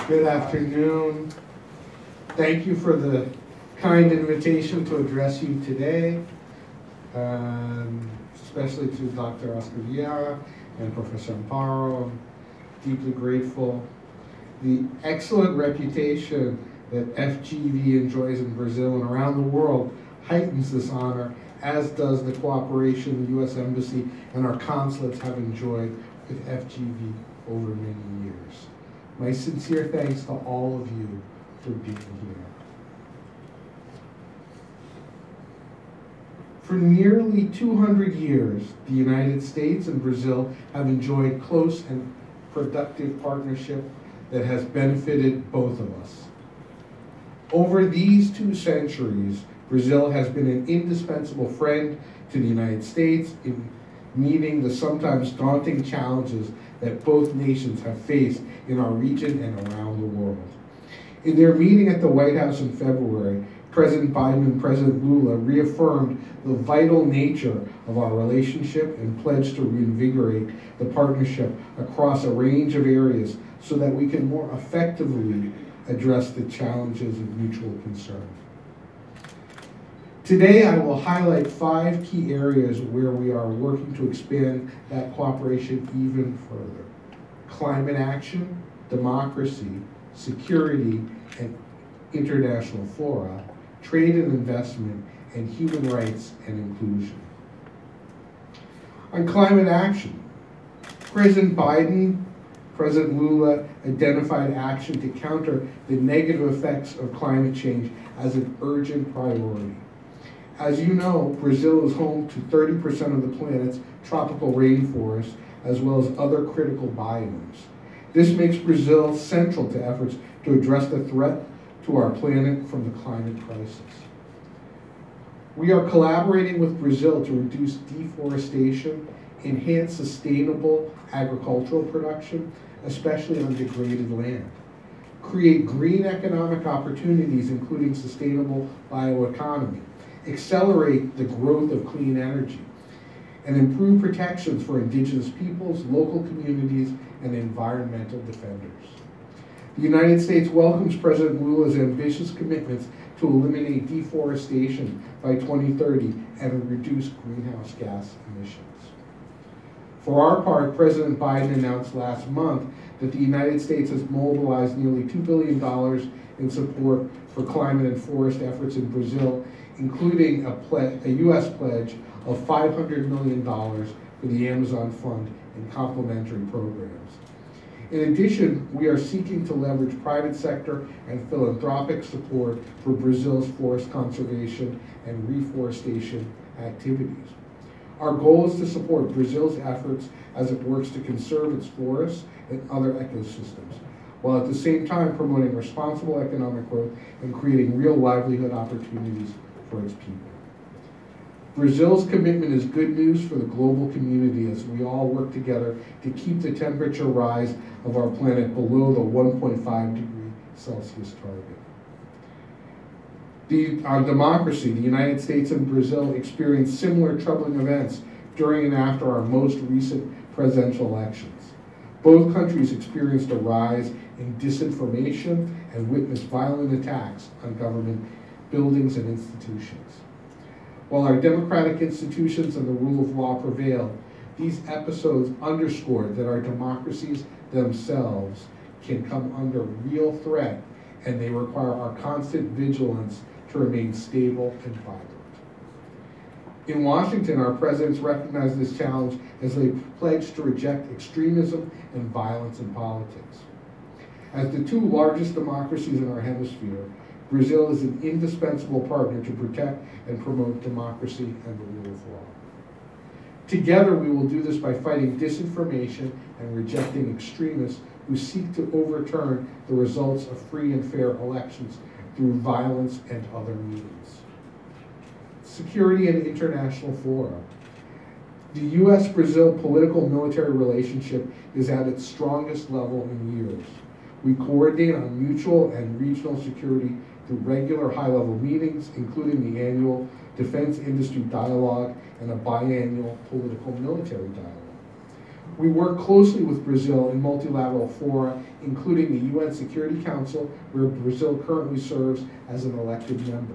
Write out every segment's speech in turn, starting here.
Good afternoon. Thank you for the kind invitation to address you today, especially to Dr. Oscar Vieira and Professor Amparo. I'm deeply grateful. The excellent reputation that FGV enjoys in Brazil and around the world heightens this honor, as does the cooperation the U.S. Embassy and our consulates have enjoyed with FGV over many years. My sincere thanks to all of you for being here. For nearly 200 years, the United States and Brazil have enjoyed close and productive partnership that has benefited both of us. Over these 2 centuries, Brazil has been an indispensable friend to the United States in meeting the sometimes daunting challenges that both nations have faced in our region and around the world. In their meeting at the White House in February, President Biden and President Lula reaffirmed the vital nature of our relationship and pledged to reinvigorate the partnership across a range of areas so that we can more effectively address the challenges of mutual concern. Today, I will highlight 5 key areas where we are working to expand that cooperation even further: climate action, democracy, security and international fora, trade and investment, and human rights and inclusion. On climate action, President Biden, President Lula identified action to counter the negative effects of climate change as an urgent priority. As you know, Brazil is home to 30% of the planet's tropical rainforest, as well as other critical biomes. This makes Brazil central to efforts to address the threat to our planet from the climate crisis. We are collaborating with Brazil to reduce deforestation, enhance sustainable agricultural production, especially on degraded land, create green economic opportunities, including sustainable bioeconomy, accelerate the growth of clean energy, and improve protections for indigenous peoples, local communities, and environmental defenders. The United States welcomes President Lula's ambitious commitments to eliminate deforestation by 2030 and reduce greenhouse gas emissions. For our part, President Biden announced last month that the United States has mobilized nearly $2 billion in support for climate and forest efforts in Brazil, including a U.S. pledge of $500 million for the Amazon Fund and complementary programs. In addition, we are seeking to leverage private sector and philanthropic support for Brazil's forest conservation and reforestation activities. Our goal is to support Brazil's efforts as it works to conserve its forests and other ecosystems, while at the same time promoting responsible economic growth and creating real livelihood opportunities for its people. Brazil's commitment is good news for the global community as we all work together to keep the temperature rise of our planet below the 1.5 degree Celsius target. On democracy, the United States and Brazil experienced similar troubling events during and after our most recent presidential elections. Both countries experienced a rise in disinformation and witnessed violent attacks on government buildings and institutions. While our democratic institutions and the rule of law prevailed, these episodes underscored that our democracies themselves can come under real threat, and they require our constant vigilance to remain stable and vibrant. In Washington, our presidents recognized this challenge as they pledged to reject extremism and violence in politics. As the 2 largest democracies in our hemisphere, Brazil is an indispensable partner to protect and promote democracy and the rule of law. Together, we will do this by fighting disinformation and rejecting extremists who seek to overturn the results of free and fair elections through violence and other means. Security and international fora. The U.S.-Brazil political-military relationship is at its strongest level in years. We coordinate on mutual and regional security through regular high-level meetings, including the annual Defense Industry Dialogue and a biannual political-military dialogue. We work closely with Brazil in multilateral fora, including the UN Security Council, where Brazil currently serves as an elected member.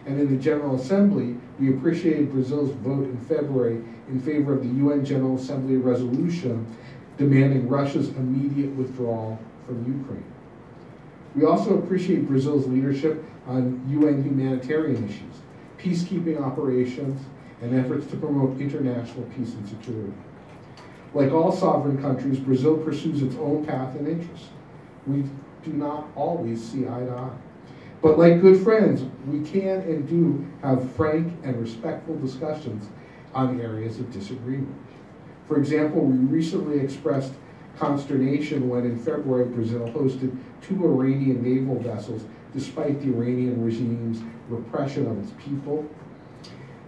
And in the General Assembly, we appreciated Brazil's vote in February in favor of the UN General Assembly resolution demanding Russia's immediate withdrawal from Ukraine. We also appreciate Brazil's leadership on UN humanitarian issues, peacekeeping operations, and efforts to promote international peace and security. Like all sovereign countries, Brazil pursues its own path and interests. We do not always see eye to eye. But like good friends, we can and do have frank and respectful discussions on areas of disagreement. For example, we recently expressed consternation when in February Brazil hosted 2 Iranian naval vessels despite the Iranian regime's repression of its people,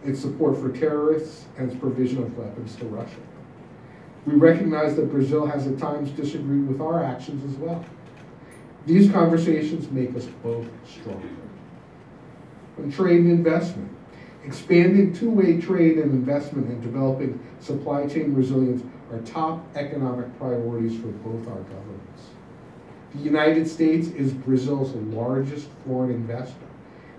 its support for terrorists, and its provision of weapons to Russia. We recognize that Brazil has at times disagreed with our actions as well. These conversations make us both stronger. On trade and investment, expanding two-way trade and investment and developing supply chain resilience are top economic priorities for both our governments. The United States is Brazil's largest foreign investor,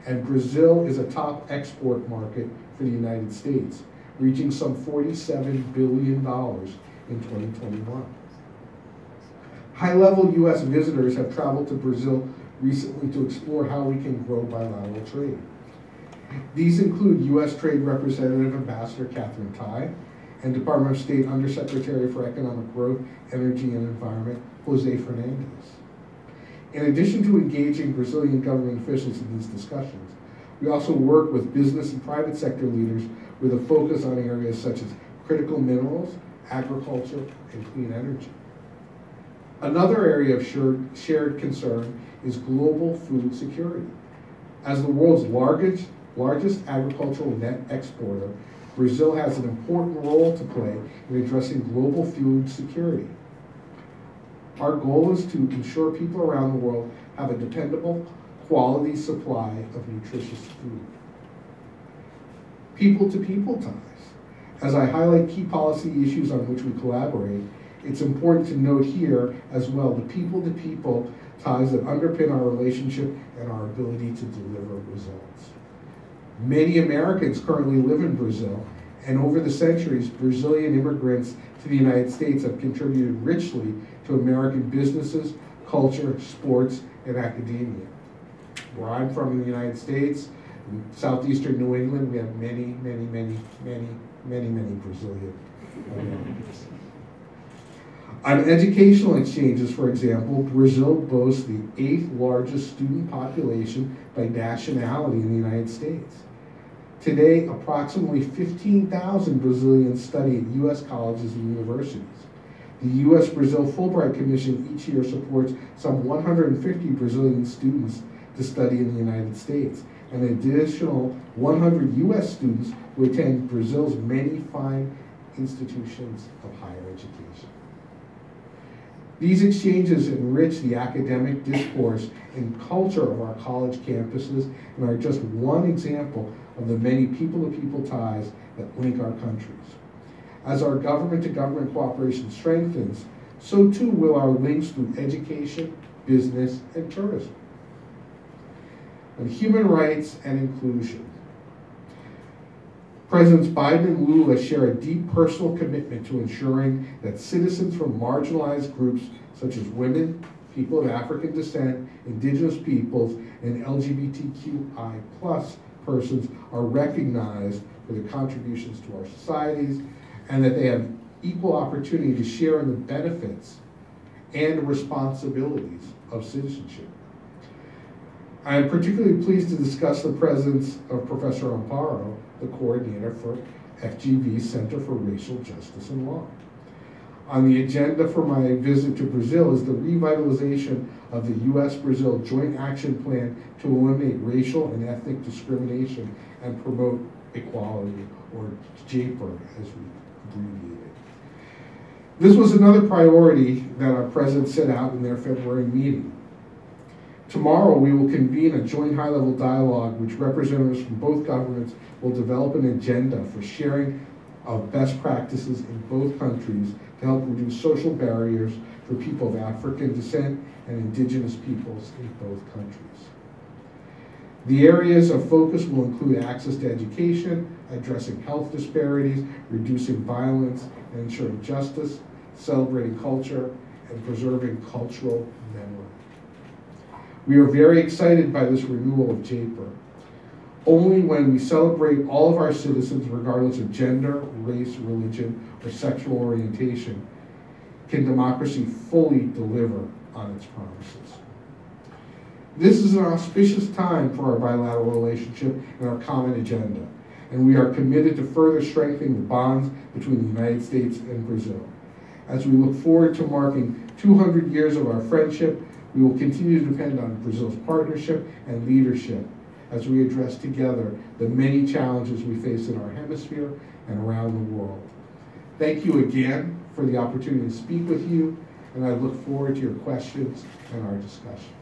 and Brazil is a top export market for the United States, reaching some $47 billion in 2021. High-level U.S. visitors have traveled to Brazil recently to explore how we can grow bilateral trade. These include U.S. Trade Representative Ambassador Catherine Tai and Department of State Undersecretary for Economic Growth, Energy and Environment, Jose Fernandez. In addition to engaging Brazilian government officials in these discussions, we also work with business and private sector leaders with a focus on areas such as critical minerals, agriculture, and clean energy. Another area of shared concern is global food security. As the world's largest agricultural net exporter, Brazil has an important role to play in addressing global food security. Our goal is to ensure people around the world have a dependable, quality supply of nutritious food. People-to-people ties. As I highlight key policy issues on which we collaborate, it's important to note here as well the people-to-people ties that underpin our relationship and our ability to deliver results. Many Americans currently live in Brazil, and over the centuries, Brazilian immigrants to the United States have contributed richly to American businesses, culture, sports, and academia. Where I'm from in the United States, in southeastern New England, we have many Brazilian Americans. On educational exchanges, for example, Brazil boasts the 8th largest student population by nationality in the United States. Today, approximately 15,000 Brazilians study at U.S. colleges and universities. The U.S.-Brazil Fulbright Commission each year supports some 150 Brazilian students to study in the United States, and an additional 100 U.S. students who attend Brazil's many fine institutions of higher education. These exchanges enrich the academic discourse and culture of our college campuses and are just one example of the many people-to-people ties that link our countries. As our government-to-government cooperation strengthens, so too will our links through education, business, and tourism. On human rights and inclusion. Presidents Biden and Lula share a deep personal commitment to ensuring that citizens from marginalized groups such as women, people of African descent, indigenous peoples, and LGBTQI+ persons are recognized for their contributions to our societies and that they have equal opportunity to share in the benefits and responsibilities of citizenship. I am particularly pleased to discuss the presence of Professor Amparo, the coordinator for FGV Center for Racial Justice and Law. On the agenda for my visit to Brazil is the revitalization of the U.S.-Brazil Joint Action Plan to eliminate racial and ethnic discrimination and promote equality, or JPER as we abbreviate it. This was another priority that our president set out in their February meeting. Tomorrow, we will convene a joint high-level dialogue which representatives from both governments will develop an agenda for sharing of best practices in both countries to help reduce social barriers for people of African descent and indigenous peoples in both countries. The areas of focus will include access to education, addressing health disparities, reducing violence, and ensuring justice, celebrating culture, and preserving cultural memory. We are very excited by this renewal of JPER. Only when we celebrate all of our citizens, regardless of gender, race, religion, or sexual orientation, can democracy fully deliver on its promises. This is an auspicious time for our bilateral relationship and our common agenda, and we are committed to further strengthening the bonds between the United States and Brazil. As we look forward to marking 200 years of our friendship, we will continue to depend on Brazil's partnership and leadership as we address together the many challenges we face in our hemisphere and around the world. Thank you again for the opportunity to speak with you, and I look forward to your questions and our discussion.